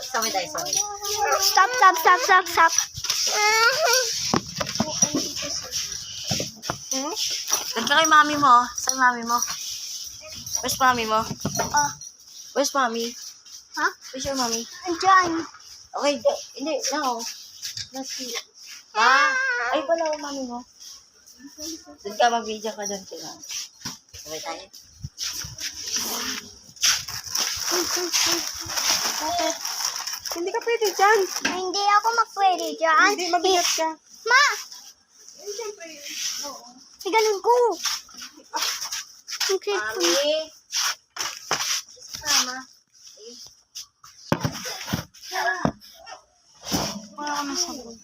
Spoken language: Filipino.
Sabay tayo, sabay. Stop, stop, stop, stop, stop. Ganda ka kay mami mo. Saan mami mo? Where's mami mo? Where's mami? Ha? Where's your mami? Andyan. Okay, hindi, no. Nasi. Ma! Ay, wala ang mami mo. Doon ka, mag-video ka doon. Kaya. Sabay tayo. Bakit? Hindi ka pwede dyan. Hindi ako magpwede dyan. Hindi, mabigat ka. Ma! Eh, siyempre. Oo. Iganon ko. Ang cute ko. Mami! Mama. Wala ka masabog.